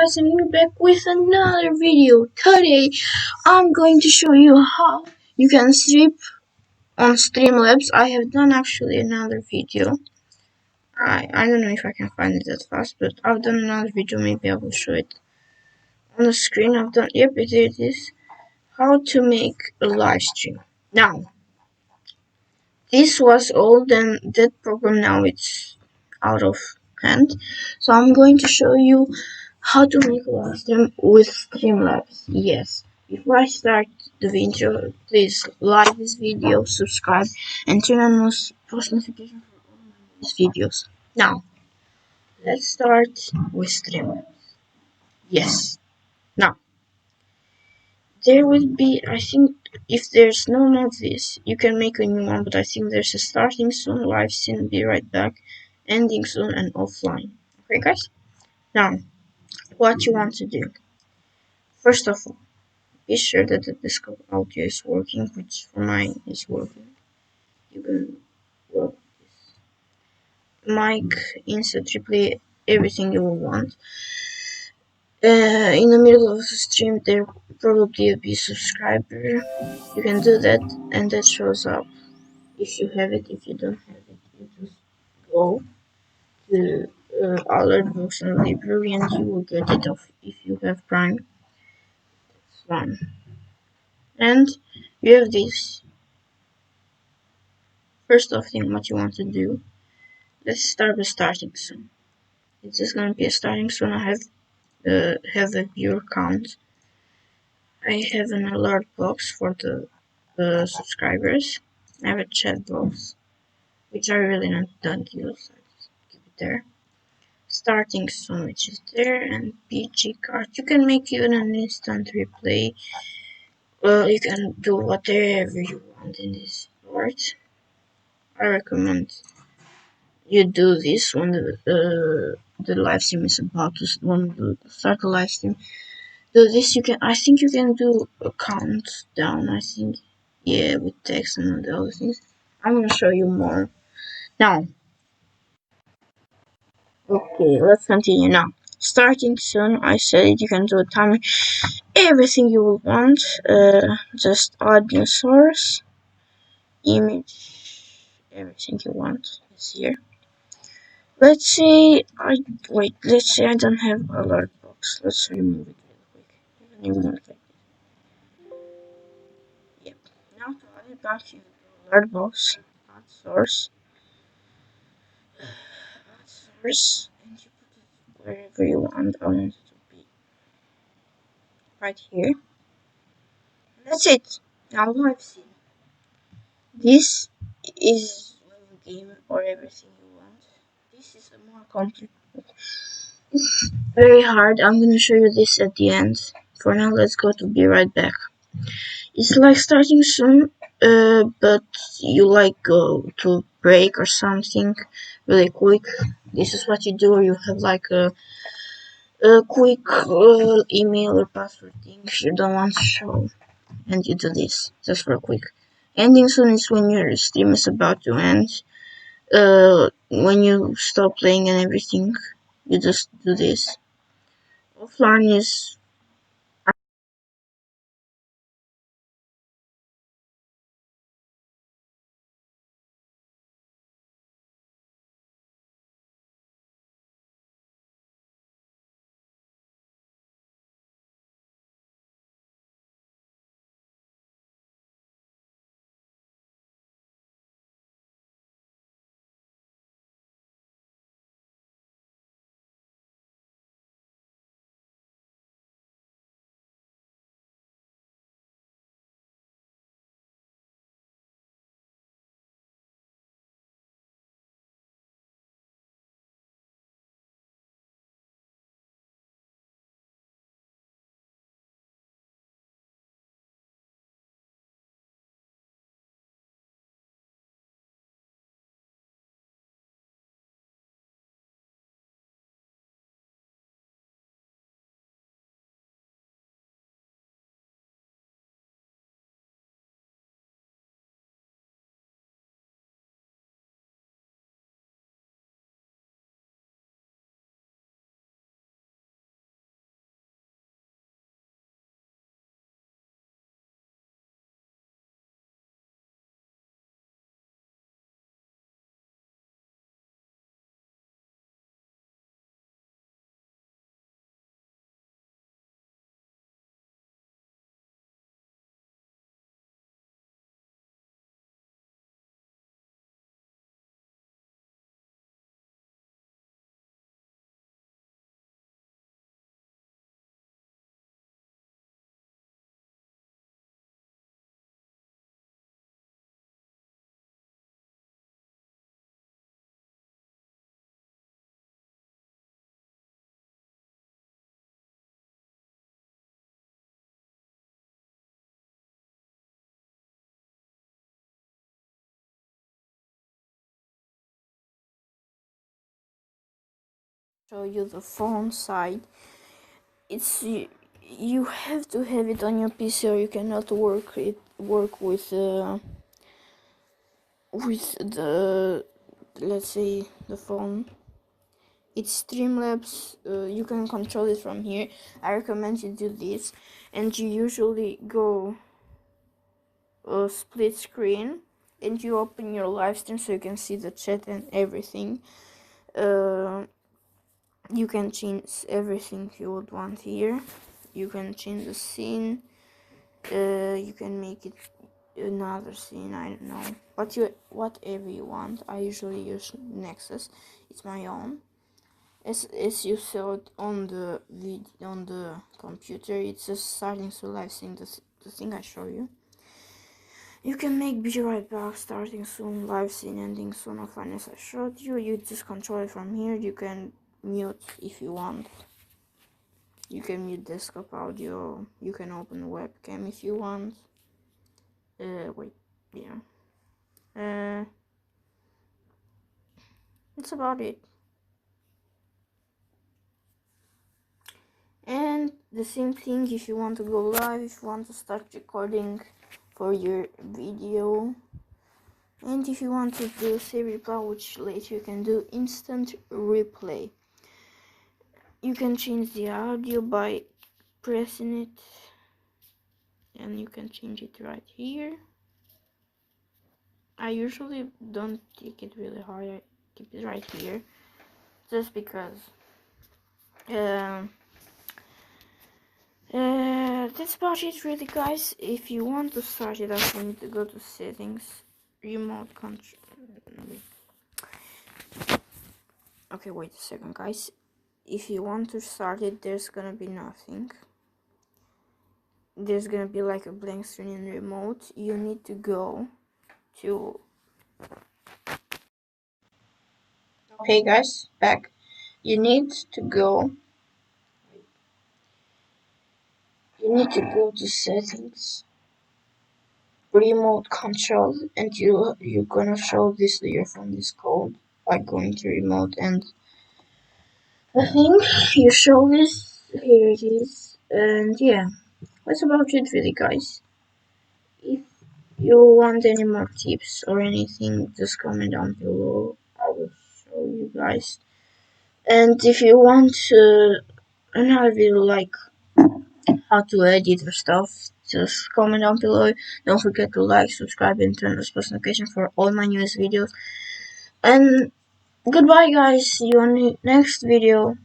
guys, I'm back with another video. Today I'm going to show you how you can strip on Streamlabs. I have done actually another video. I don't know if I can find it that fast, but I've done another video. Maybe I will show it on the screen. Yep, it is. How to make a live stream. Now, this was old and that program now it's out of hand. So I'm going to show you how to make a live stream with Streamlabs. Yes. Before I start the video, please like this video, subscribe, and turn on post notifications for all my latest videos. Now, let's start with Streamlabs. Yes. Now, there will be, I think, if there's none of this, you can make a new one, but I think there's a starting soon, live soon, be right back, ending soon, and offline. Okay, guys? Now, what you want to do. First of all, be sure that the Discord audio is working, which for mine is working. You can work this mic, insert replay, everything you will want. In the middle of the stream, there probably will be a subscriber. You can do that, and that shows up. If you have it, if you don't have it, you just go to alert box and library and you will get it off if you have Prime. That's one. And you have this. First off thing what you want to do. Let's start with starting soon. It's just gonna be a starting soon. I have a viewer count. I have an alert box for the subscribers. I have a chat box, which I really don't use. I just keep it there. Starting soon, which is there, and PG card. You can make even an instant replay. You can do whatever you want in this part. I recommend you do this when the live stream is about to start the live stream. Do this. You can. I think you can do a countdown. I think, yeah, with text and the other things. I'm gonna show you more now. Okay, let's continue now. Starting soon, I said you can do a timer, everything you will want. Just audio source, image, everything you want is here. Let's say let's say I don't have alert box. Let's remove it real quick. Even like that. Yep. Now to add it back, you do alert box, add source, and you put it wherever you want. I want it to be right here. That's it. Now live scene. This is when you game or everything you want. This is a more complicated. Very hard. I'm gonna show you this at the end. For now, let's go to be right back. It's like starting soon, but you like go to break or something really quick. This is what you do. You have like a quick email or password thing you don't want to show, and you do this just for quick. Ending soon is when your stream is about to end. When you stop playing and everything, you just do this. Offline is Show you the phone side. It's you have to have it on your PC or you cannot work with the, let's say, the phone. It's Streamlabs. You can control it from here. I recommend you do this, and you usually go split screen and you open your live stream so you can see the chat and everything. You can change everything you would want here. You can change the scene. You can make it another scene, I don't know, but whatever you want. I usually use Nexus. It's my own. As you saw it on the computer, it's just starting to live stream, the thing I show you. You can make be right back, starting soon, live scene, ending soon, or fine as I showed you. You just control it from here. You can mute if you want. You can mute desktop audio. You can open webcam if you want. Wait, yeah. That's about it. And the same thing if you want to go live, if you want to start recording for your video, and if you want to do save replay, which later you can do instant replay. You can change the audio by pressing it, and you can change it right here. I usually don't take it really high, I keep it right here, just because that's about it really, guys. If you want to start it up, you need to go to settings, remote control. Okay, wait a second, guys. If you want to start it, there's gonna be nothing. There's gonna be like a blank screen in remote. You need to go to... Okay, guys, back. You need to go to settings, remote control, and you're gonna show this layer from this code by going to remote, and I think you show this. Here it is, and yeah, that's about it really, guys. If you want any more tips or anything, just comment down below. I will show you guys. And if you want another video like how to edit or stuff, just comment down below. Don't forget to like, subscribe, and turn on post notification for all my newest videos. And goodbye, guys. See you on the next video.